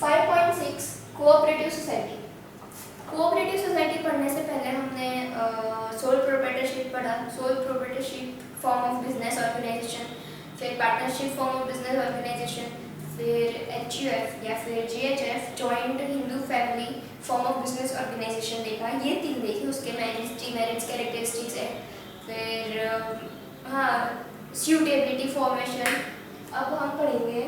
5.6 cooperative society. Cooperative society पढ़ने से पहले हमने सोल प्रोप्राइटरशिप पढ़ा। Sole proprietorship form of business organisation, फिर partnership form of business organisation, फिर HUF या फिर JHF joint Hindu family form of business organisation देखा। ये 3 देखी, उसके मेरिट्स कैरेक्टरिस्टिक्स है। फिर हाँ, सूटेबिलिटी फॉर्मेशन। अब हम पढ़ेंगे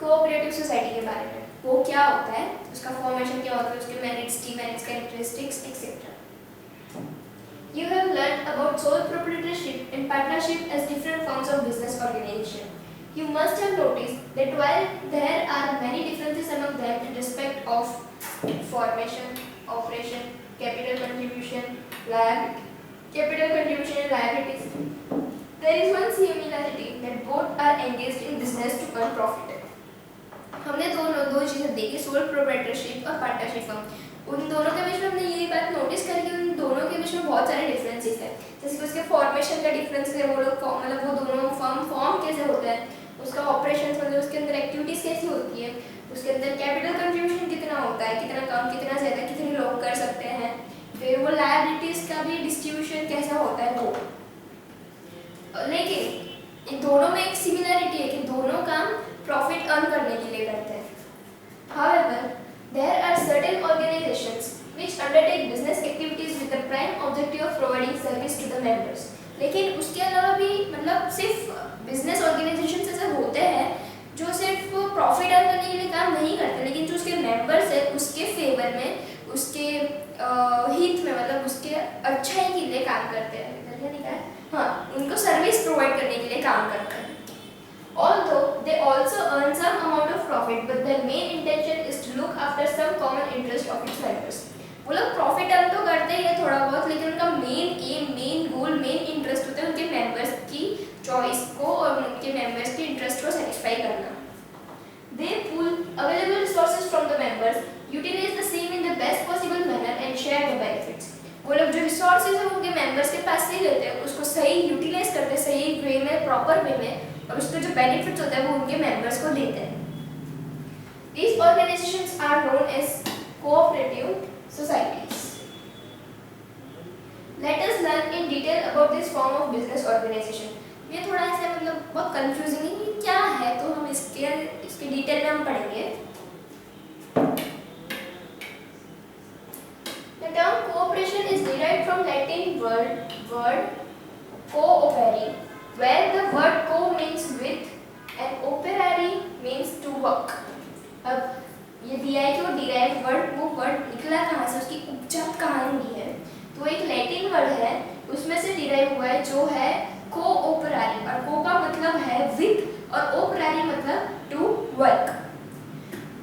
कोऑपरेटिव सोसाइटी के बारे में। वो क्या होता है, उसका फॉर्मेशन क्या होता है, उसके merits, demerits, characteristics etcetera. You have learned about sole proprietorship and partnership as different forms of business organization. You must have noticed that while there are many differences among them in respect of formation, operation, capital contribution, and liabilities, there is one similarity that both are engaged in business to earn profit. हमने दो चीज़ें देखी, sole proprietorship और partnership firm. उन दोनों के बीच में हमने यही बात नोटिस करी कि उन दोनों के बीच में बहुत सारे डिफरेंसेस हैं। जैसे कि उसके फॉर्मेशन का डिफरेंस है, वो लोग मतलब वो दोनों फॉर्म कैसे होता है, उसका ऑपरेशन मतलब उसके अंदर एक्टिविटीज़ कैसी होती है, उसके अंदर कैपिटल कंट्रीब्यूशन कितना होता है, कितना कम, कितना ज़्यादा, कितने लोग कर सकते हैं, फिर वो लायबिलिटीज़ का भी डिस्ट्रीब्यूशन कैसा होता है वो। लेकिन इन दोनों में एक सिमिलरिटी है कि दोनों काम प्रॉफिट अर्न करने के लिए करते हैं। However, there are certain organizations which undertake business activities with the prime objective of providing service to the members. लेकिन उसके अलावा भी मतलब सिर्फ बिजनेस ऑर्गेनाइजेशन ऐसे होते हैं जो सिर्फ प्रॉफिट अर्न करने के लिए काम नहीं करते, लेकिन जो उसके मेंबर्स है उसके फेवर में, उसके हित में, मतलब उसके अच्छाई के लिए काम करते हैं। हाँ, उनको सर्विस प्रोवाइड करने के लिए काम करते हैं। Although they also earn some amount of profit, but their main intention is to look after some common interest of its members. वो लोग प्रॉफिट अर्न तो करते ही है थोड़ा बहुत, लेकिन उनका main M, main goal, main interest होता है उनके मेंबर्स की चॉइस को और उनके मेंबर्स के इंटरेस्ट को सेटिस्फाई करना। They pool available resources from the members, utilize the same in the best possible manner and share the benefits. वो लोग जो रिसोर्सेज है उनके मेंबर्स के पास से ही लेते हैं, उसको सही यूटिलाइज करते हैं, सही वे में, प्रॉपर वे में, और उसके जो बेनिफिट्स होते हैं वो उनके मेंबर्स को देते हैं। These organizations are known as cooperative societies. Let us learn in detail about this form of business organization. ये थोड़ा ऐसा मतलब बहुत कंफ्यूजिंग है कि क्या है, तो हम इसके डिटेल में हम पढ़ेंगे। The term cooperation is derived from Latin word coopere, where the word co means with and operare means to work. अब ये दिया है कि वो डिराइव वर्ड, वो वर्ड निकला कहाँ से, उसकी उपजात कहाँ हुई है, तो एक लैटिन वर्ड है, उसमें से डिराइव हुआ है जो है कोऑपरारी, और को का मतलब है विद और ओपरारी मतलब to work.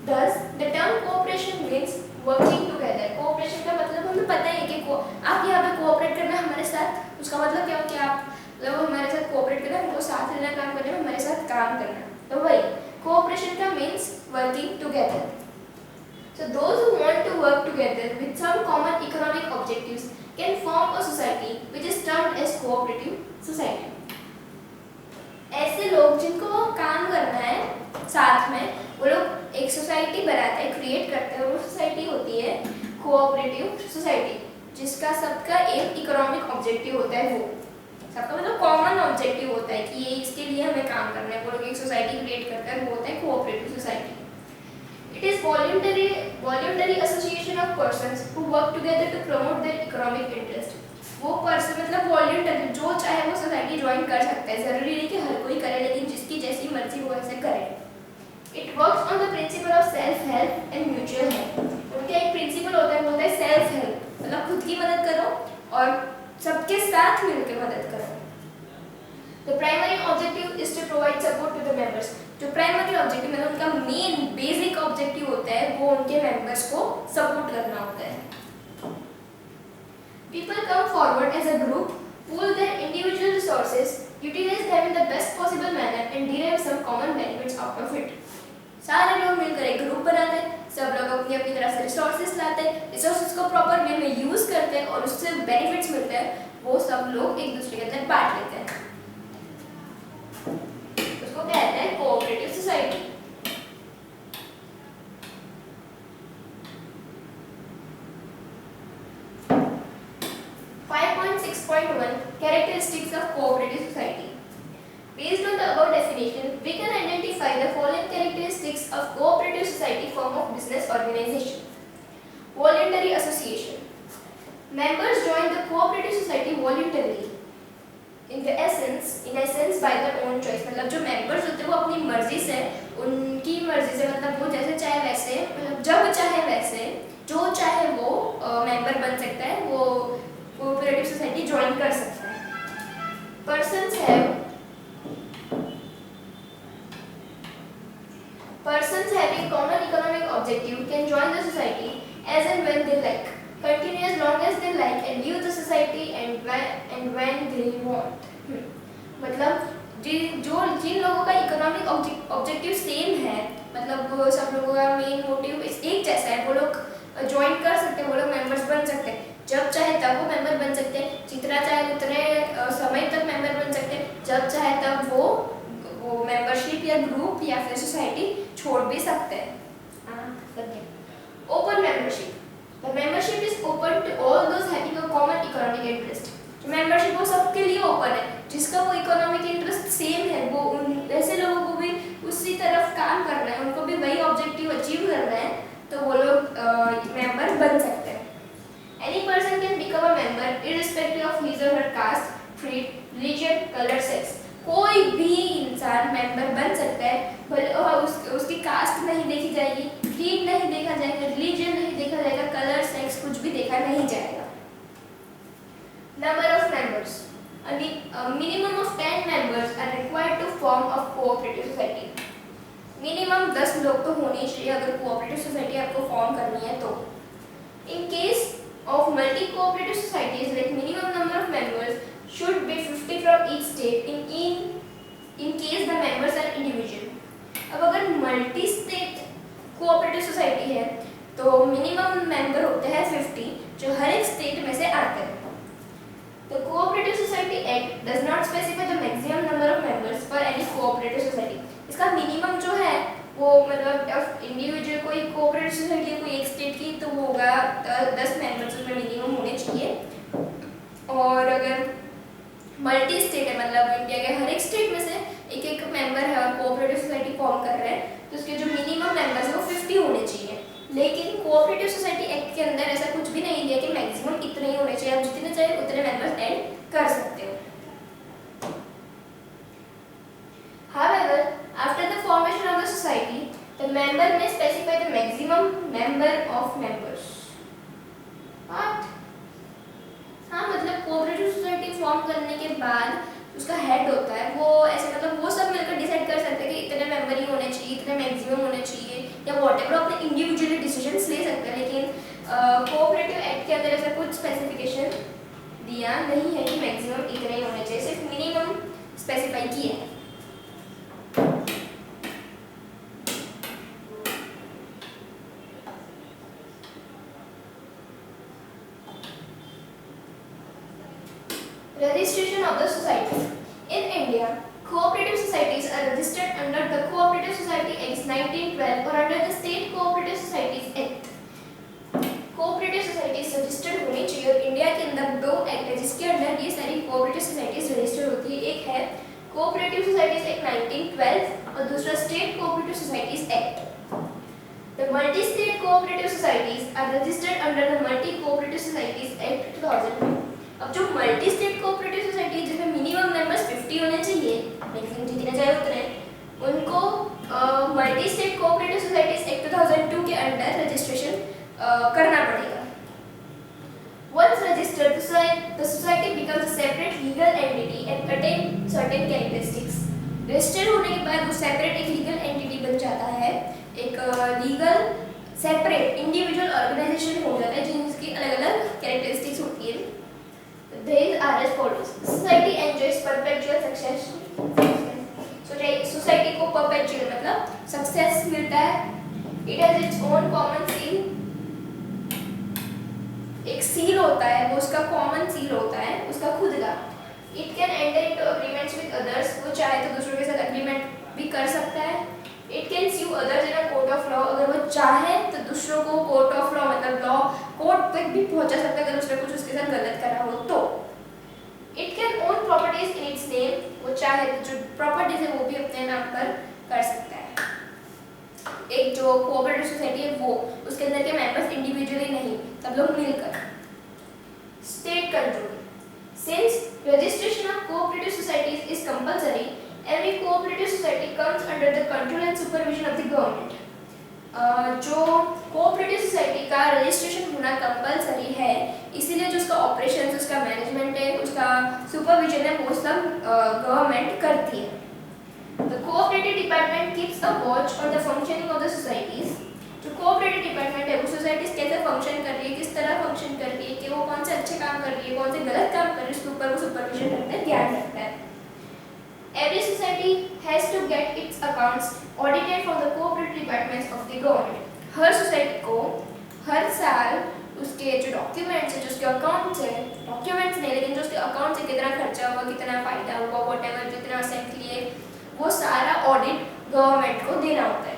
Thus the term cooperation means working together. Cooperation का मतलब हमें पता है कि आप यहाँ पे कोऑपरेट करना हमारे साथ, उसका मतलब क्या हो कि आप लोग हमारे साथ कोऑपरेट करना, हमको साथ रहना, काम करना, हमारे साथ काम करना, तो वही कोऑपरेशन का means working together. So those who want to work together with some common economic objectives can form a society which is termed as cooperative society. ऐसे लोग जिनको काम करना है साथ में, वो लोग एक सोसाइटी बनाते हैं, क्रिएट करते हैं, वो सोसाइटी होती है कोऑपरेटिव सोसाइटी, जिसका सबका एक इकोनॉमिक ऑब्जेक्टिव होता है, वो सबका मतलब कॉमन ऑब्जेक्टिव होता है कि ये इसके लिए हमें काम करना है, वो लोग एक सोसाइटी क्रिएट करते हैं, वो होता है cooperative society. It is voluntary association of persons who work together to promote their economic interest. वो पर्सन मतलब वॉल्यूंटरी, जो चाहे वो सोसाइटी ज्वाइन कर सकता है, जरूरी नहीं कि हर कोई करे, लेकिन जिसकी जैसी मर्जी वो ऐसे करे। It works on the principle of self help and mutual help. उनका एक प्रिंसिपल होता है, वो होता है सेल्फ हेल्प, मतलब खुद की मदद करो और सबके साथ मिलकर मदद करो। The primary objective is to provide support to the members. जो प्राइमरी ऑब्जेक्टिव मतलब उनका मेन बेसिक ऑब्जेक्टिव होता है, वो उनके मेंबर्स को सपोर्ट करना होता है। People come forward as a group, pool their individual resources, utilize them in the best possible manner and derive some common benefits out of it. सारे लोग मिलकर एक ग्रुप बनाते हैं, सब लोग अपनी अपनी तरफ से रिसोर्सेज लाते हैं, रिसोर्सेज को प्रॉपर वे में यूज करते हैं और उससे बेनिफिट्स मिलते हैं, वो सब लोग एक दूसरे के अंदर बांट लेते हैं, उसको कहते हैं cooperative society. specify the following characteristics of cooperative society form of business organization. Voluntary association. Members join the cooperative society voluntarily. In essence by their own choice. मतलब जो members होते हैं वो अपनी मर्जी से, उनकी मर्जी से, मतलब वो जैसे चाहे वैसे, मतलब जब चाहे वैसे, जो चाहे वो मेंबर बन सकता है, वो कोऑपरेटिव सोसाइटी ज्वाइन कर सकता है. Persons having common economic objective can join the society as and when they like, continue as long as they like and leave the society and when they want. मतलब जिन लोगों का economic objective same है, मतलब सब लोगों का main motive एक जैसा है, वो लोग ज्वाइन कर सकते हैं, वो लोग मेंबर्स बन सकते हैं. जब चाहे तब वो मेंबर बन सकते हैं, जितना चाहे उतने समय तक मेंबर बन सकते हैं, जब चाहे तब वो मेंबरशिप या ग्रुप या फिर सोसाइटी छोड़ भी सकते हैं. Open membership. The membership is open to all those having a common economic interest. जो मेंबरशिप वो सबके लिए ओपन है, जिसका वो इकोनॉमिक इंटरेस्ट सेम है, वो उन ऐसे लोगों को भी उसी तरफ काम करना है, उनको भी वही ऑब्जेक्टिव अचीव करना है, तो वो लोग मेंबर बन सकते हैं. Any person can become a member irrespective of his or her caste, creed, religion, color, sex. कोई भी इंसान मेंबर बन सकता है, भले उसकी कास्ट नहीं देखी जाएगी, क्रीड नहीं देखा जाएगा, रिलीजन नहीं देखा जाएगा, कलर, सेक्स कुछ भी देखा नहीं जाएगा. Number of members. Minimum of 10 members are required to form a cooperative society. Minimum 10 लोग तो होने चाहिए अगर कोऑपरेटिव सोसाइटी आपको फॉर्म करनी है तो. In case of multi-cooperative societies, like minimum number of members should be 50 from each state in case the members are individual. अब अगर मल्टी स्टेट कोऑपरेटिव सोसाइटी है तो मिनिमम मेंबर होते हैं 50 जो हर एक स्टेट में से आते हैं. The Cooperative Society Act does not specify the maximum number of members for any cooperative society. इसका मिनिमम जो है वो मतलब इंडिविजुअल कोई कोऑपरेटिव सोसाइटी है, कोई एक स्टेट की, तो वो होगा 10 मेंबर्स उसमें मिनिमम होने चाहिए. और अगर मल्टी स्टेट है, मतलब इंडिया के हर एक स्टेट में से एक एक मेंबर है और कोऑपरेटिव सोसाइटी फॉर्म कर रहे हैं, तो उसके जो मिनिमम मेंबर्स है वो 50 होने चाहिए. लेकिन कोऑपरेटिव सोसाइटी एक्ट के अंदर ऐसा कुछ भी नहीं दिया कि मैक्सिमम इतने ही होने चाहिए, आप जितने चाहे उतने मेंबर्स ऐड कर सकते हो. However, after the formation of the society, the member may specify the maximum number of members. What? हाँ, मतलब कोऑपरेटिव सोसाइटी फॉर्म करने के बाद उसका हेड होता है, वो ऐसे मतलब वो सब मिलकर डिसाइड कर सकते हैं कि इतने मेंबर ही होने चाहिए, इतने मैक्सिमम होने चाहिए, या व्हाटएवर अपने इंडिविजुअली डिसीजंस ले सकते हैं. लेकिन कोऑपरेटिव एक्ट के अंदर ऐसा कुछ स्पेसिफिकेशन दिया नहीं है कि मैक्सिमम इतने ही होने चाहिए, सिर्फ मिनिमम स्पेसिफाई किया है. Registration of the society. In India, cooperative societies are registered under the Cooperative Society Act 1912 or under the State Cooperative Societies Act. Cooperative societies registered होनी चाहिए और इंडिया के अंदर 2 एक्ट है जिसके अंदर ये सारी कोऑपरेटिव सोसाइटीज रजिस्टर्ड होती है. एक है कोऑपरेटिव सोसाइटीज एक्ट 1912 और दूसरा state cooperative societies act. The multi-state cooperative societies are registered under the Multi Cooperative Societies Act 2002. अब जो मल्टी स्टेट कोऑपरेटिव सोसाइटी जिसमें मिनिमम मेंबर्स 50 होने चाहिए, मैक्सिमम जितने चाहे उतने, उनको multi state cooperative societies act 2002 के अंडर रजिस्ट्रेशन करना पड़ेगा. Once registered, the society becomes a separate legal entity and attain certain characteristics. Registered होने के बाद वो सेपरेट एक लीगल एंटिटी बन जाता है, एक लीगल सेपरेट इंडिविजुअल ऑर्गेनाइजेशन हो जाता है जिनकी अलग-अलग कैरेक्टरिस्टिक्स होती है. These are as follows. Society enjoys perpetual success. Society को perpetual मतलब सक्सेस मिलता है. It has its own common seal. एक सील होता है, वो उसका कॉमन सील होता है, उसका खुद का. It can enter into agreements with others. वो चाहे तो दूसरों के साथ अग्रीमेंट भी कर सकता है. It can sue others in a court of law. अगर वो चाहे तो दूसरों को कोर्ट ऑफ लॉ मतलब लॉ कोर्ट तक भी पहुंचा सकता है अगर उसने कुछ उसके साथ गलत करा हो तो. It can own properties in its name. वो चाहे तो जो प्रॉपर्टीज है वो भी अपने नाम पर कर सकता है. जो कोऑपरेटिव सोसाइटी है वो, उसके अंदर के मेंबर्स इंडिविजुअली नहीं, सब लोग मिलकर। State control. Since registration of cooperative societies is compulsory, every cooperative society comes under the control and supervision of the government. जो कोऑपरेटिव सोसाइटी का रजिस्ट्रेशन होना कंपलसरी है, इसीलिए जो उसका ऑपरेशन, उसका मैनेजमेंट है, उसका सुपरविजन है, वो सब गवर्नमेंट करती है। The cooperative department keeps a watch on the functioning of the societies. जो कोऑपरेटिव डिपार्टमेंट है वो सोसाइटीज कैसे फंक्शन कर रही है, किस तरह फंक्शन कर रही है, कि वो कौन से अच्छे काम कर रही है, कौन से गलत काम कर रही है, उसके ऊपर वो सुपरविजन रखता है, ध्यान रखता है। Every society has to get its accounts audited from the cooperative departments of the government. Her society को हर साल उसके जो डॉक्यूमेंट्स है, जो उसके अकाउंट्स है, डॉक्यूमेंट्स नहीं लेकिन जो उसके अकाउंट्स है, कितना खर्चा हुआ, कितना फायदा हुआ, व्हाटएवर जितना असेंट लिए, वो सारा ऑडिट गवर्नमेंट को देना होता है।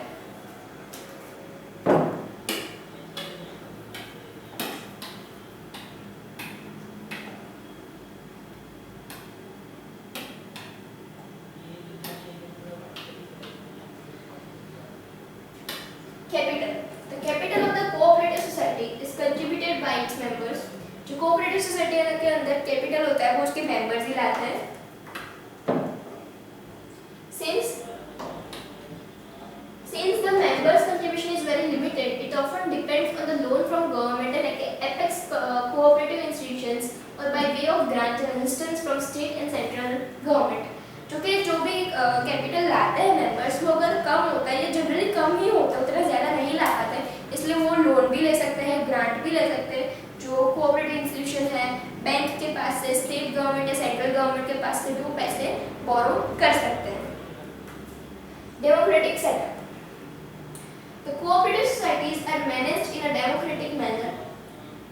Capital. The capital of the cooperative society is contributed by its members. जो cooperative society के अंदर capital होता है वो उसके members ही लाते हैं। Since the members' contribution is very limited, it often depends on the loan from government and apex cooperative institutions or by way of grant and assistance from state and central government. क्योंकि जो भी capital लाते हैं members, वो अगर कम होता है, ये generally कम ही होता है, उतना ज़्यादा नहीं ला पाते, इसलिए वो लोन भी ले सकते हैं, ग्रांट भी ले सकते हैं। जो कोऑपरेटिव इंस्टीट्यूशन है, बैंक के पास से, स्टेट गवर्नमेंट या सेंट्रल गवर्नमेंट के पास से भी वो पैसे बोरो कर सकते हैं। Democratic setup. The cooperative societies are managed in a democratic manner.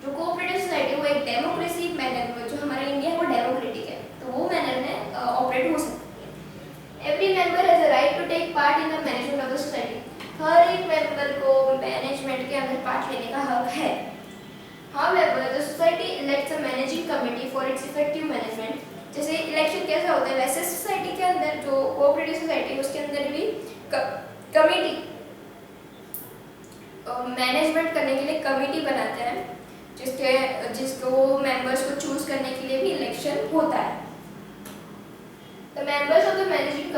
जो कोऑपरेटिव सोसाइटी वो एक डेमोक्रेसी मैनर में, जो हमारा इंडिया है वो डेमोक्रेटिक है, तो वो मैनर में ऑपरेट हो सकती है। Every member has a right to take part in the management of the society. हर एक मेंबर को मैनेजमेंट के अंदर पार्ट लेने का हक है। However, the society elects a managing committee for its effective management. जैसे इलेक्शन कैसा होता है, वैसे सोसाइटी के अंदर जो कोऑपरेटिव सोसाइटी है उसके अंदर भी कमिटी मैनेजमेंट करने के लिए कमिटी बनाते हैं, जिसको मेंबर्स को चूज करने के लिए भी इलेक्शन होता है। The members of the managing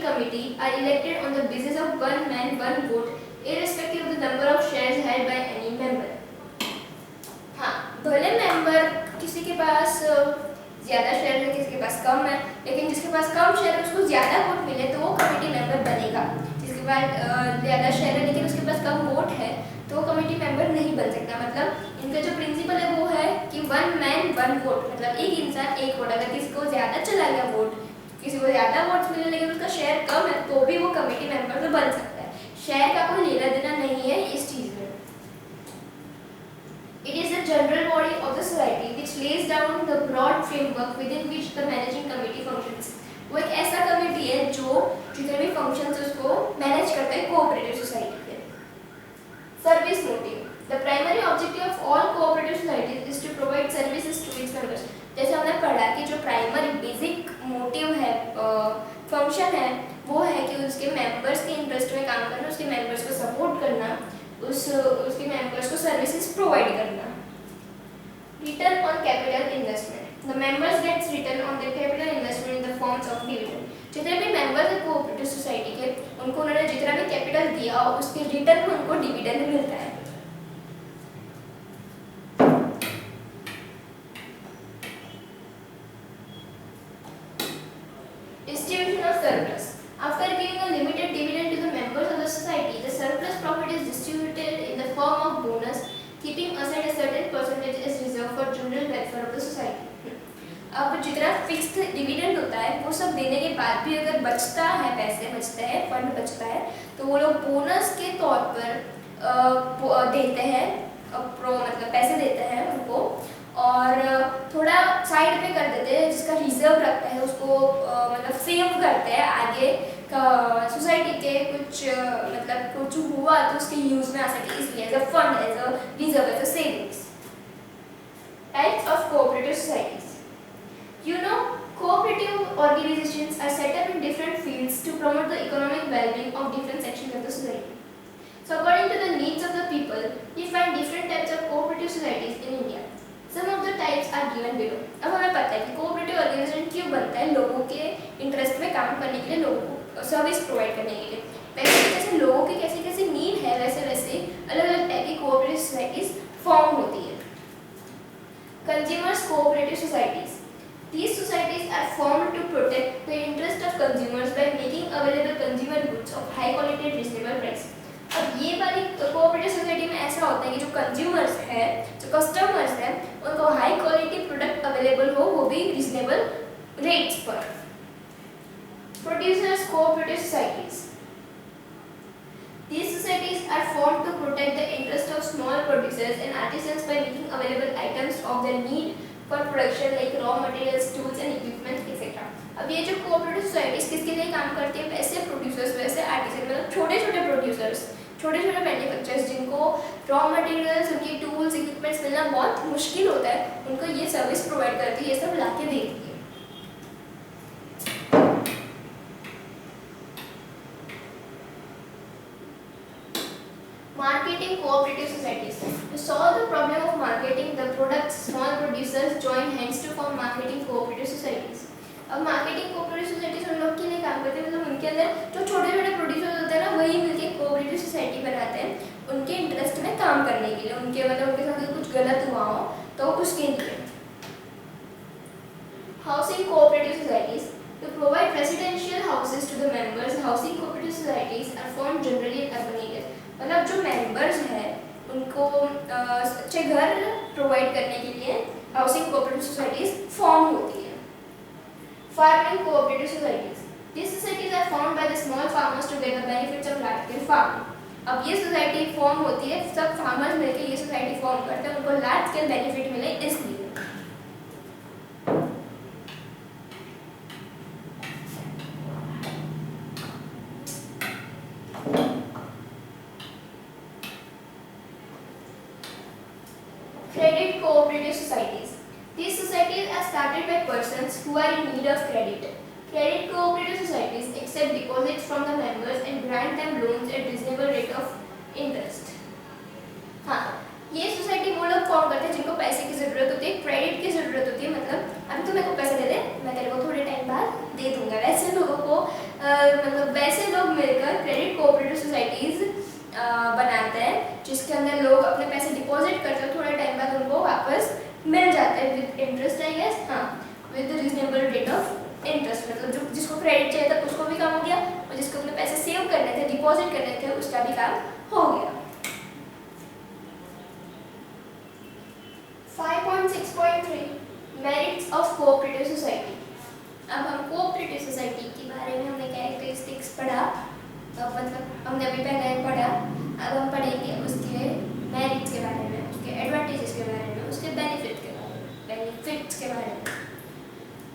committee are elected on the basis of one man, one vote, irrespective of the number of shares held by any member. हाँ, भले मेंबर किसी के पास ज़्यादा शेयर है, किसी के पास कम है, लेकिन जिसके पास कम शेयर है उसको ज़्यादा वोट मिले तो वो कमेटी मेंबर बनेगा। जिसके पास ज़्यादा शेयर है लेकिन उसके पास कम वोट है तो वो कमेटी मेंबर नहीं बन सकता। मतलब इनका जो प्रिंसिपल है वो है कि वन मैन वन वोट, मतलब एक इंसान एक वोट। अगर किसी को ज़्यादा चला गया वोट, किसी को ज़्यादा वोट्स मिले लेकिन उसका शेयर कम है, तो भी वो कमेटी मेंबर तो बन सकता है। शेयर का कोई लेना देना नहीं है इस चीज़ में। It is the general body of the society which lays down the broad framework within which the managing committee functions. वो एक ऐसा कमेटी है जो जितने भी फंक्शंस उसको मैनेज करता है कोऑपरेटिव सोसाइटी के। Service motive. The primary objective of all cooperative societies is to provide services to its members. जैसे हमने पढ़ा कि जो प्राइमरी बेसिक मोटिव है, फंक्शन है, वो है कि उसके मेंबर्स के इंटरेस्ट में काम करना, उसके मेंबर्स को सपोर्ट करना, उसके मेंबर्स को सर्विसेज प्रोवाइड करना। Return on capital investment. The members gets return on their capital investment in the forms of dividend. जितने भी मेंबर्स है कोऑपरेटिव सोसाइटी के, उनको उन्होंने जितना भी कैपिटल दिया उसके रिटर्न में उनको डिविडेंड मिलता है। Distribution of surplus. After giving a limited dividend to the members of the society, the surplus profit is distributed in the form of bonus, keeping aside a certain percentage as reserve for general welfare of the society. अब जितना fixed dividend होता है वो सब देने के बाद भी अगर बचता है, पैसे बचते हैं, फंड बचता है, तो वो लोग बोनस के तौर पर देते हैं, मतलब पैसे देते हैं उनको, और थोड़ा साइड पे कर देते हैं, जिसका रिजर्व रखता है उसको मतलब सेव करते हैं आगे का सोसाइटी के कुछ मतलब कुछ हुआ तो उसके यूज में आ सके, इसलिए as a fund, as a reserve, as a savings. Types of cooperative societies. You know, cooperative organizations are set up in different fields to promote the economic well-being of different sections of the society. So according to the needs of the people, we find different types of cooperative societies in India. Some of the types are given below. अब हमें पता है कि cooperative organisation क्यों बनता है, लोगों के इंटरेस्ट में काम करने के लिए, लोगों को सर्विस प्रोवाइड करने के लिए। वैसे जैसे लोगों की कैसी कैसी नीड है, वैसे वैसे अलग अलग टाइप की कोऑपरेटिव सोसाइटीज फॉर्म होती है। Consumers cooperative societies, these societies are formed to protect the interest of consumers by making available consumer goods of high quality at reasonable price. अब ये वाली कोऑपरेटिव सोसाइटी में ऐसा होता है कि जो कंज्यूमर्स है, जो कस्टमर्स हैं, उनको हाई क्वालिटी प्रोडक्ट अवेलेबल हो, वो भी रीजनेबल रेट्स पर। Producers cooperative societies, these societies are formed to protect the interest of small producers and artisans by making available items of their need for production like raw materials, tools and equipment etc. अब ये जो cooperative societies किसके लिए काम करती है, वैसे producers, वैसे आर्टिसन, मतलब छोटे छोटे प्रोड्यूसर्स, छोटे छोटे मैन्युफैक्चरर्स जिनको रॉ मटेरियल्स, उनकी टूल्स, इक्विपमेंट्स मिलना बहुत मुश्किल होता है, उनको ये सर्विस प्रोवाइड करती है, ये सब लाके देती है। Marketing cooperative societies. To solve the problem of marketing the products, small producers join hands to form marketing cooperative societies. अब मार्केटिंग कोऑपरेटिव सोसाइटीज उन लोग के लिए काम करते हैं, मतलब उनके अंदर जो छोटे छोटे प्रोड्यूसर्स होते हैं ना, वही मिलके कोऑपरेटिव सोसाइटी बनाते हैं उनके इंटरेस्ट में काम करने के लिए, उनके मतलब उनके साथ कुछ गलत हुआ हो तो उसके लिए। Housing cooperative societies, to provide residential houses to the members, housing cooperative societies are formed generally in urban areas. मतलब जो मेंबर्स हैं उनको अच्छे घर प्रोवाइड करने के लिए हाउसिंग कोऑपरेटिव सोसाइटीज फॉर्म होती है। Farming cooperative societies, these societies are formed by the small farmers to get the benefits of large scale farming. अब ये सोसाइटी फॉर्म होती है, सब फार्मर्स मिलकर ये सोसाइटी फॉर्म करते हैं, उनको लार्ज स्केल बेनिफिट मिले इसलिए। Credit cooperative societies. These societies are started by persons who are in need of credit. Credit cooperative societies accept deposits from the members and grant them loans at reasonable rate of interest. हाँ, ये society वो लोग form करते हैं जिनको पैसे की ज़रूरत होती है, क्रेडिट की ज़रूरत होती है, मतलब अभी तो मेरे को पैसे दे दे, मैं तेरे को थोड़े टाइम बाद दे दूंगा। वैसे लोगों को मतलब वैसे लोग मिलकर क्रेडिट कोऑपरेटिव सोसाइटीज़ बनाते हैं जिसके अंदर लोग अपने पैसे डिपॉजिट करते हैं, थोड़े टाइम बाद उनको वापस मिल जाते हैं विद इंटरेस्ट, आई गेस, हाँ, with reasonable rate of interest. मतलब जो जिसको क्रेडिट चाहिए था उसको भी काम हो गया, और जिसको अपने पैसे सेव करने थे, डिपॉजिट करने थे, उसका भी काम हो गया। 5.6.3 मेरिट्स ऑफ कोऑपरेटिव सोसाइटी। अब हम कोऑपरेटिव सोसाइटी के बारे में हमने कैरेक्टरिस्टिक्स पढ़ा, तो मतलब हमने अभी पहले पढ़ा, अब हम पढ़ेंगे उसके मेरिट्स के बारे में, उसके एडवांटेजेस के बारे में, उसके बेनिफिट्स के बारे में।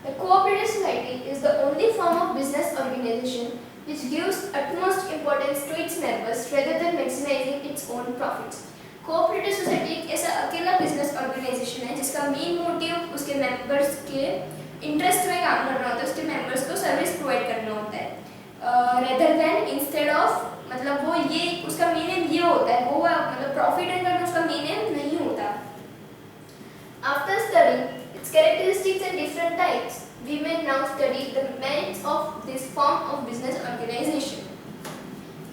The cooperative society is the only form of business organization which gives utmost importance to its members rather than maximizing its own profits. Cooperative society एक ऐसा अकेला बिजनेस ऑर्गेनाइजेशन है जिसका मेन मोटिव उसके मेंबर्स के इंटरेस्ट में काम करना होता है, उसके मेंबर्स को सर्विस प्रोवाइड करना होता है, रेदर देन इंस्टेड ऑफ, मतलब वो ये उसका मेन एम ये होता है, वो मतलब प्रॉफिट अर्न करना उसका मेन एम नहीं होता। After studying its characteristics and different types, we may now study the merits of this form of business organization.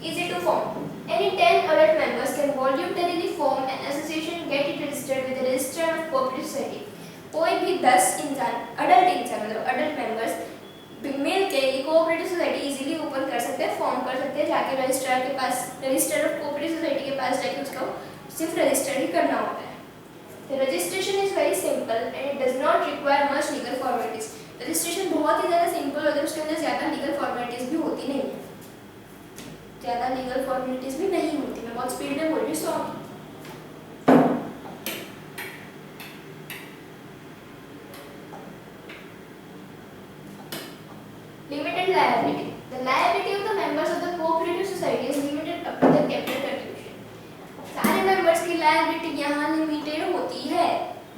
Easy to form. Any 10 adult members can voluntarily form an association, get it registered with the Register of Cooperative Society. कोई भी 10 इंसान, मतलब adult members मिल के ये cooperative society easily open कर सकते हैं, form कर सकते हैं, जाके रजिस्ट्रार के पास, रजिस्टर ऑफ कोऑपरेटिव सोसाइटी के पास जाके उसको सिर्फ रजिस्टर ही करना होता है। The registration is very simple and it does not require much legal formalities. Registration बहुत ही ज़्यादा सिंपल होता है, उसके अंदर ज़्यादा लीगल फॉर्मेलिटीज़ भी होती नहीं है, ज़्यादा लीगल फॉर्मेलिटीज़ भी नहीं होती। मैं बहुत स्पीड में बोल रही हूँ, sorry. Limited liability. The liability of the members of the cooperative society is limited up to the capital contribution. सारे members की liability यहाँ limited होती है,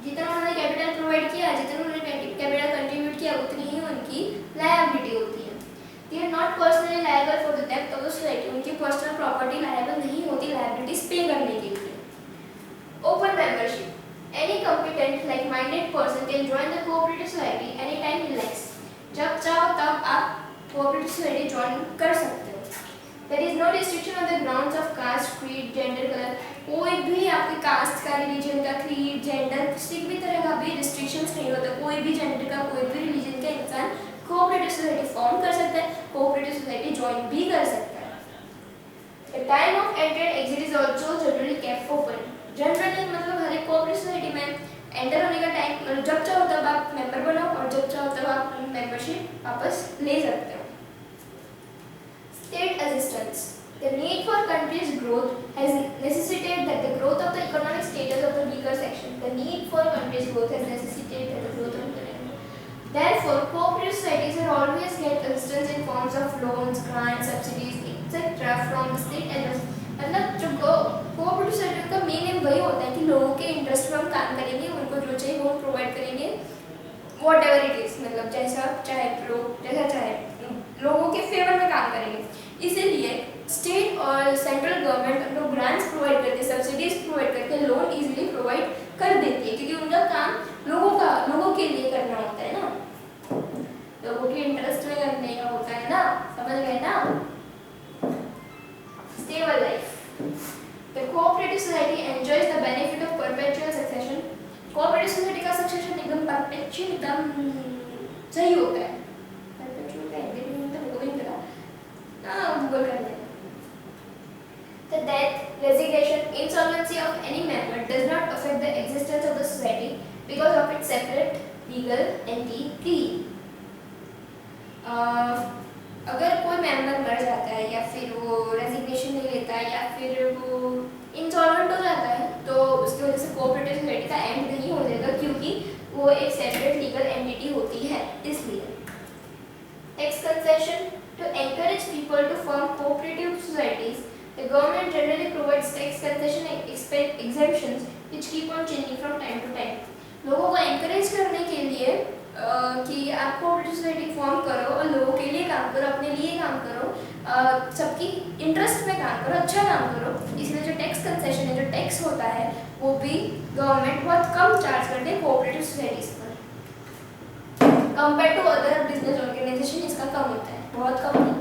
जितना उन्होंने कैपिटल प्रोवाइड किया, जितना उन्होंने कैपिटल कंट्रीब्यूट किया, उतनी ही उनकी liability होती है। They are not personally liable personal property liable नहीं होती लायबिलिटीज पे करने के लिए। Open membership, any competent like minded person can join the cooperative society any time he likes. जब चाहो तब आप कोऑपरेटिव सोसाइटी ज्वाइन कर सकते हो। There is no restriction on the grounds of caste, creed, gender, color। कोई भी आपके कास्ट का, रिलीजन का, क्रीड, जेंडर, किसी भी तरह का भी रिस्ट्रिक्शंस नहीं होता। कोई भी जेंडर का, कोई भी रिलीजन का इंसान कोऑपरेटिव सोसाइटी फॉर्म कर सकता है, कोऑपरेटिव सोसाइटी ज्वाइन भी कर सकता है। The time of entry and exit is also generally kept open। Generally मतलब हर एक कोऑपरेटिव सोसाइटी में एंटर होने का टाइम जब चाहो तब आप मेंबर बनो और जब चाहो तब आप मेंबरशिप वापस ले सकते हो। State assistance, the need for country's growth has necessitated that the growth of the economic status of the weaker section, the need for country's growth has necessitated that the growth of the economy। Therefore, cooperative societies will always get assistance in forms of loans, grants, subsidies, etc. from the state agencies। मतलब जो cooperative society का main M वही होता है कि लोगों के interest में हम काम करेंगे, उनको जो चाहिए वो प्रोवाइड करेंगे, वॉट एवर इट इज, मतलब जैसा चाहे लोग जैसा चाहे लोगों के फेवर में काम करेंगे। इसीलिए स्टेट और सेंट्रल गवर्नमेंट उनको ग्रांट्स प्रोवाइड करके, सब्सिडीज प्रोवाइड करके लोन इजीली प्रोवाइड कर देती है, क्योंकि उनका काम लोगों के लिए करना होता है ना, लोगों के इंटरेस्ट में करने का होता है ना, समझ गए ना। Stable life, the cooperative society enjoys the benefit of perpetual succession. Cooperative society का सक्सेशन एकदम परपेचुअल, एकदम सही होता है। परपेचुअल का इंग्लिश में तो नहीं पता, गूगल कर लेना। The death, resignation, insolvency of any member does not affect the existence of the society because of its separate legal entity। अगर कोई मेंबर मर जाता है या फिर वो रेजिग्नेशन नहीं लेता है या फिर वो इंसॉल्वेंट हो जाता है तो उसकी वजह से कोऑपरेटिव सोसाइटी का एंड नहीं हो जाएगा, क्योंकि वो एक सेपरेट लीगल एंटिटी होती है। इसलिए tax concession, to encourage people to form cooperative societies, the government generally provides tax concession and exemptions which keep on changing from time to time। लोगों को encourage करने के लिए कि आप कोऑपरेटिव सोसाइटी फॉर्म करो और लोगों के लिए काम करो, अपने लिए काम करो, सबकी इंटरेस्ट में काम करो, अच्छा काम करो। इसलिए जो टैक्स कंसेशन है, जो टैक्स होता है, वो भी गवर्नमेंट बहुत कम चार्ज करते हैं कोऑपरेटिव सोसाइटीज पर compare to other business organisation. इसका कम होता है, बहुत कम नहीं।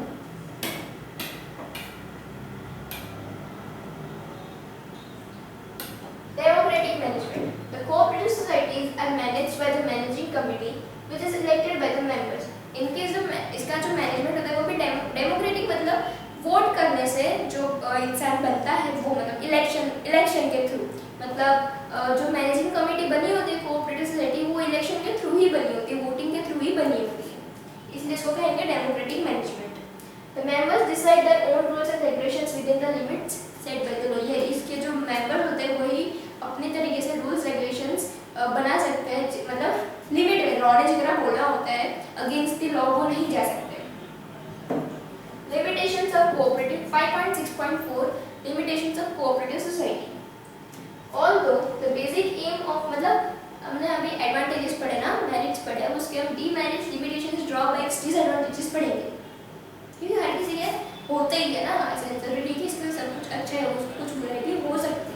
Democratic management, the cooperative societies are managed by the managing committee which is elected by the members। इनके जो इसका जो मैनेजमेंट होता है वो भी डेमोक्रेटिक, मतलब वोट करने से जो इंसान बनता है वो, मतलब इलेक्शन के थ्रू, मतलब जो मैनेजिंग कमेटी बनी होती है कोऑपरेटिव सोसाइटी वो इलेक्शन के थ्रू ही बनी होती है, वोटिंग के थ्रू ही बनी होती है, इसलिए इसको कहेंगे democratic management. The members decide their own rules and regulations with in the limits set by the law. ये इसके जो मेंबर होते हैं वही अपने तरीके से रूल्स रेगुलेशंस बना सकते हैं, मतलब लिमिट में, लॉ ने जितना बोला होता है अगेंस्ट द लॉ वो नहीं जा सकते। Limitations of cooperative 5.6.4 limitations of cooperative society. Although the basic aim of, मतलब हमने अभी एडवांटेजेस पढ़े ना, मेरिट्स पढ़े, अब उसके हम डीमेरिट्स, लिमिटेशंस, ड्रॉबैक्स, डिसएडवांटेजेस पढ़ेंगे, क्योंकि हर किसी के होते ही है ना, ऐसे जरूरी नहीं कि इसमें सब कुछ अच्छा है, कुछ बुराई भी हो सकती है।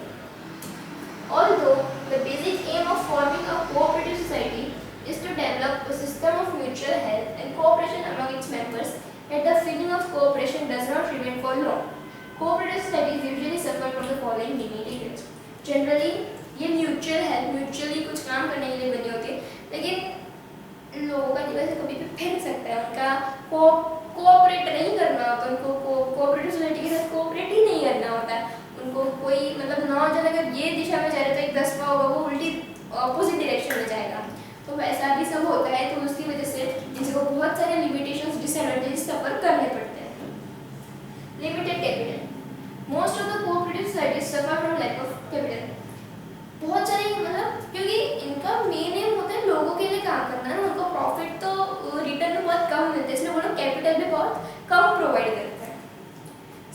Although the basic aim of forming a cooperative society is to develop a system of mutual help and cooperation among its members, yet the feeling of cooperation does not remain for long। Cooperative societies usually suffer from the following limitations। Generally, ये mutual help, mutually कुछ काम करने के लिए बनी होती है, लेकिन लोगों का दिमाग कभी भी फिर सकता है, उनका कोऑपरेट नहीं करना होता, उनको कोऑपरेटिव सोसाइटी के साथ कोऑपरेट ही नहीं करना होता है, उनको कोई मतलब 9 जन अगर ये दिशा में जा रहे तो एक 10वां होगा वो उल्टी अपोजिट डायरेक्शन में जाएगा, तो वैसा भी सब होता है। तो उसकी वजह से इनको बहुत सारे लिमिटेशंस, डिसएडवांटेजेस सफर करने पड़ते हैं। Limited capital, most of the cooperative societies suffer from lack of capital. बहुत सारी, मतलब क्योंकि इनका मेन एम होता है लोगों के लिए काम करना ना, उनको प्रॉफिट तो रिटर्न में बहुत कम मिलता है, इसलिए वो लोग कैपिटल भी बहुत कम प्रोवाइड करते हैं।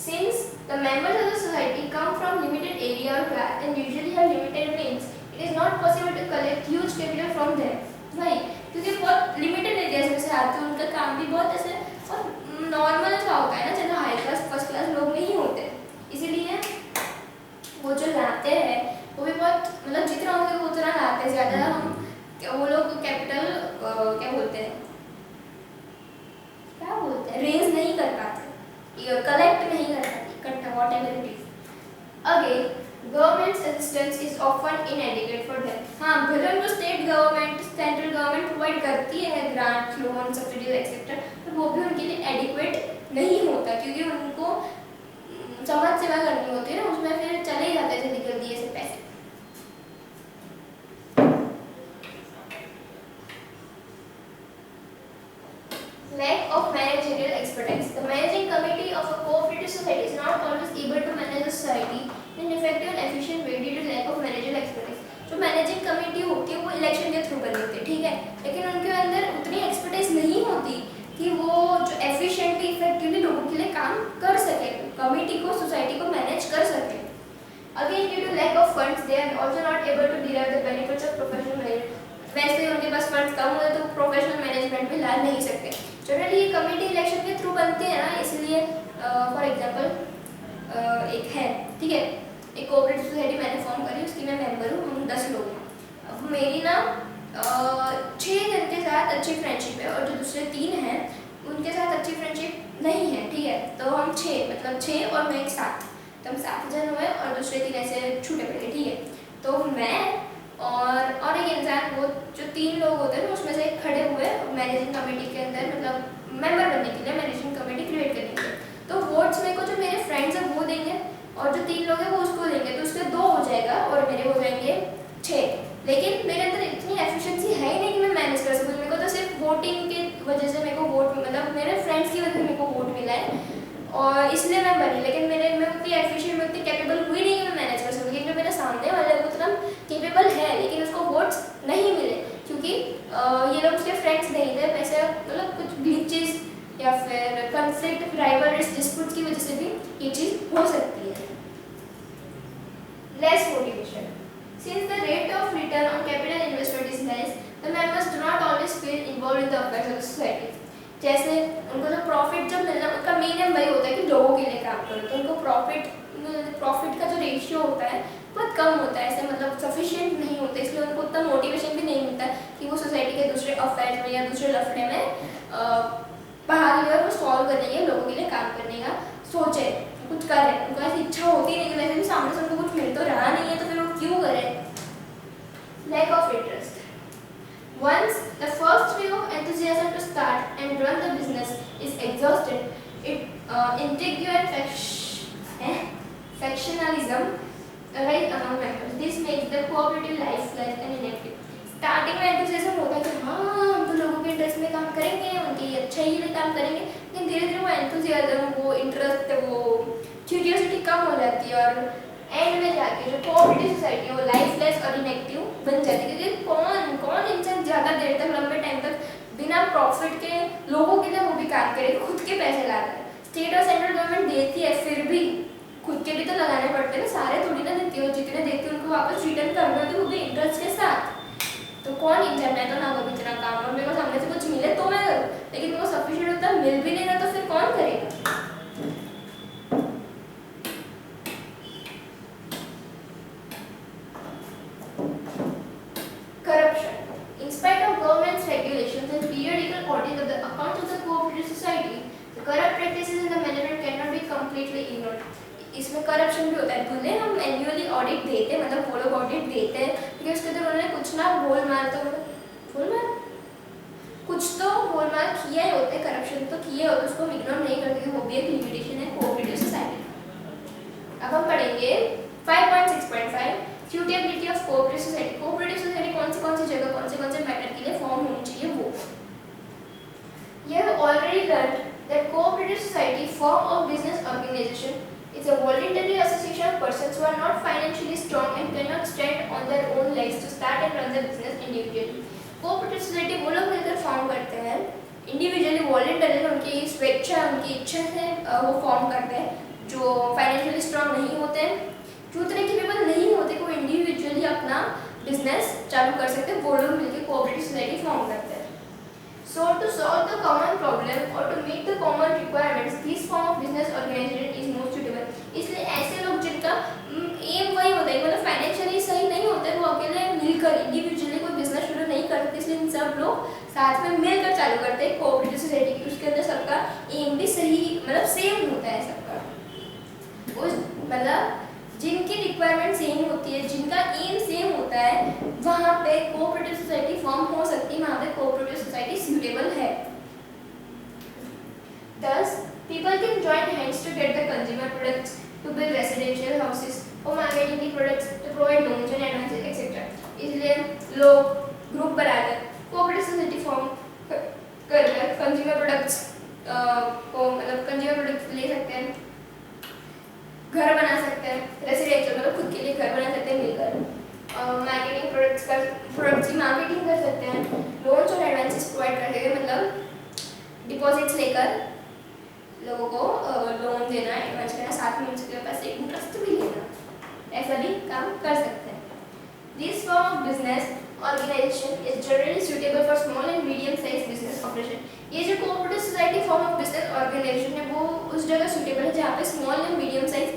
Since the members of the society come from limited area or class and usually have limited means, it is not possible to collect huge capital from them। नहीं, क्योंकि बहुत लिमिटेड एरियाज में से आते हैं, उनका काम भी बहुत ऐसे और नॉर्मल सा होता है ना, चलो हाई क्लास फर्स्ट क्लास लोग नहीं कलेक्ट नहीं कर पाती, इकट्ठा what ever it is. Again government assistance is often इनएडिक्वेट for them. हाँ, भले उनको state government, central government provide करती है ग्रांट, लोन, सब्सिडीज एक्सेट्रा, पर वो भी उनके लिए एडिक्वेट नहीं होता, क्योंकि उनको समाज सेवा करनी होती है ना, उसमें फिर चले ही जाते थे निकल दिए से पैसे। Lack of managerial expertise. The managing committee of a cooperative society is not always able to manage a society in an effective and efficient way due to lack of managerial expertise. जो managing committee होती है वो election के through बनी होती है, ठीक है, लेकिन उनके अंदर उतनी एक्सपर्टाइज नहीं होती कि वो जो एफिशिएंटली इफेक्टिवली लोगों के लिए काम कर सके, कमेटी को, सोसाइटी को मैनेज कर सके। Again, due to lack of funds, they are also not able to derive the benefits of professional management. वैसे ही उनके पास फंड्स कम होते तो प्रोफेशनल मैनेजमेंट भी ला नहीं सकते। जनरली ये कमेटी इलेक्शन के थ्रू बनते हैं ना, इसलिए फॉर एग्जांपल एक है, ठीक है, एक कोऑपरेटिव सोसाइटी मैंने फॉर्म करी, उसकी मैं मेंबर हूँ, हम 10 लोग हैं। अब मेरी ना 6 जन के साथ अच्छी फ्रेंडशिप है और जो दूसरे 3 हैं उनके साथ अच्छी फ्रेंडशिप नहीं है, ठीक है, तो हम 6 मतलब 6 और मैं एक 7, तो हम 7 जन हुए और दूसरे 3 ऐसे छूटे पड़े, ठीक है। तो मैं और एक इंसान, वो जो 3 लोग होते हैं उसमें से एक खड़े हुए मैनेजिंग कमेटी के अंदर, मतलब मेंबर बनने के लिए, मैनेजिंग कमेटी क्रिएट करने के लिए। तो वोट्स मेरे को जो मेरे फ्रेंड्स हैं वो देंगे और जो 3 लोग हैं वो उसको देंगे, तो उसके 2 हो जाएगा और मेरे हो जाएंगे 6। लेकिन मेरे अंदर इतनी एफिशिएंसी है ही नहीं कि मैं मैनेज कर सकूँ। मेरे को तो सिर्फ वोटिंग की वजह से मेरे को वोट, मतलब मेरे फ्रेंड्स की वजह से मेरे को वोट मिला है और इसलिए मैं बनी, लेकिन मैं उतनी एफिशिएंट, मैं उतनी कैपेबल हुई नहीं कि मैं मैनेज कर सकूँ। लेकिन जो मेरे सामने वाला है वो उतना कैपेबल है, लेकिन उसको वोट्स नहीं मिले क्योंकि ये लोग उसके फ्रेंड्स नहीं थे, वैसे मतलब कुछ ग्लिचेस या फिर कॉन्फ्लिक्ट, राइवलरीज, डिस्प्यूट्स की वजह से भी ये चीज़ हो सकती है। Less motivation. Since the rate of return on capital investment is less, the members do not always feel involved in the affairs of the society. जैसे उनको जो प्रॉफिट जब मिलना, उनका मेन एम वही होता है कि लोगों के लिए काम करो, तो उनको प्रॉफिट का जो रेशियो होता है बहुत कम होता है, ऐसे मतलब सफिशिएंट नहीं होता, इसलिए उनको उतना मोटिवेशन भी नहीं मिलता कि वो सोसाइटी के दूसरे अफेयर्स में या दूसरे लफड़े में भाग ले और वो सॉल्व करने के, लोगों के लिए काम करने का सोचे, कुछ करे। उनको ऐसी इच्छा होती नहीं कि वैसे भी सामने से उनको कुछ मिल तो रहा नहीं है तो फिर वो क्यों करें। Lack of interest. Once the first wave of enthusiasm to start and run the business is exhausted, intrigue and factionalism arise among members. This makes the cooperative life less and inactive. Starting में enthusiasm होता है कि हाँ हम तो लोगों के interest में काम करेंगे, उनकी अच्छाई के लिए काम करेंगे, लेकिन धीरे धीरे वो एंथुसियाज्म, वो इंटरेस्ट, वो क्यूरियोसिटी कम हो जाती है और एंड में जाके जो कोऑपरेटिव सोसाइटी है वो लाइफलेस और इनएक्टिव बन जाती है। क्योंकि कौन इंसान ज़्यादा देर तक, लंबे टाइम तक बिना प्रॉफिट के लोगों के लिए वो भी काम करे, खुद के पैसे लाता है। स्टेट और सेंट्रल गवर्नमेंट देती है, फिर भी खुद के भी तो लगाने पड़ते हैं ना, सारे थोड़ी ना देती हो, जितने देती है उनको वापस रिटर्न करना होती है, वो भी इंटरेस्ट के साथ। तो कौन इंसान, मैं तो ना करूँ इतना काम और मेरे को सामने से कुछ मिले तो मैं करूँ, लेकिन मेरे को सफिशिएंट होता मिल भी नहीं रहा तो फिर कौन करेगा। Corruption. In spite of government's regulations and periodical audit of the accounts of the cooperative society, the corrupt practices in the management cannot be completely ignored. इसमें करप्शन भी होता है, भले हम एनुअली ऑडिट देते हैं, मतलब वो लोग ऑडिट देते हैं, लेकिन उसके अंदर उन्होंने कुछ ना गोलमाल किया ही होता है, करप्शन तो किए होते, उसको इग्नोर नहीं करते, वो भी एक लिमिटेशन है कोऑपरेटिव सोसाइटी। अब हम पढ़ेंगे 5.6.5 suitability of cooperative society. Cooperative society कौन सी जगह, कौन से मैटर के लिए फॉर्म होनी चाहिए वो। You have already learned that cooperative society, form of business organization, is a voluntary association of persons who are not financially strong and cannot stand on their own legs to start and run the business individually. Cooperative society वो लोग मिलकर form करते हैं, individually voluntary, उनकी स्वेच्छा, उनकी इच्छा से वो फॉर्म करते हैं, जो फाइनेंशियली स्ट्रांग नहीं होते हैं, जो उतने कैपेबल नहीं होते कि वो इंडिविजुअली अपना बिजनेस चालू कर सकते हैं, वो लोग मिलकर कोऑपरेटिव सोसाइटी फॉर्म करते हैं। So to solve the common problem or to meet the common requirements, this form of business organization is most suitable. इसलिए ऐसे लोग जिनका एम वही होता है, मतलब फाइनेंशियली सही नहीं होते, वो अकेले मिलकर इंडिविजुअली कोई बिजनेस शुरू नहीं कर सकते, इसलिए इन सब लोग साथ में मिलकर चालू करते हैं कोऑपरेटिव सोसाइटी की। उसके अंदर सबका एम भी सही, मतलब मतलब सेम होता है सबका, उस मतलब जिनकी रिक्वायरमेंट सेम होती है, जिनका एम सेम होता है, वहाँ पे कोऑपरेटिव सोसाइटी फॉर्म हो सकती है, वहाँ पे कोऑपरेटिव सोसाइटी सूटेबल है। Thus, people can join hands to get the consumer products, to build residential houses, for marketing the products, to provide loans and advances, etc. इसलिए लोग ग्रुप बनाकर cooperative society form कर consumer products को मतलब consumer products ले सकते हैं, घर बना सकते हैं, रेसिडेंशियल मतलब खुद के लिए घर बना सकते हैं मिलकर, मार्केटिंग प्रोडक्ट्स की मार्केटिंग कर सकते हैं, लोन्स और एडवांसेस प्रोवाइड कर सकते हैं, मतलब डिपॉजिट्स लेकर लोगों को लोन देना, एडवांस करना, साथ में उनके पास एक इंटरेस्ट भी लेना, ऐसा भी काम कर सकते हैं। This form of business organisation is generally suitable for small and medium size business operation. ये जो cooperative society form of business organisation है वो उस जगह सुटेबल है जहाँ पे स्मॉल एंड मीडियम साइज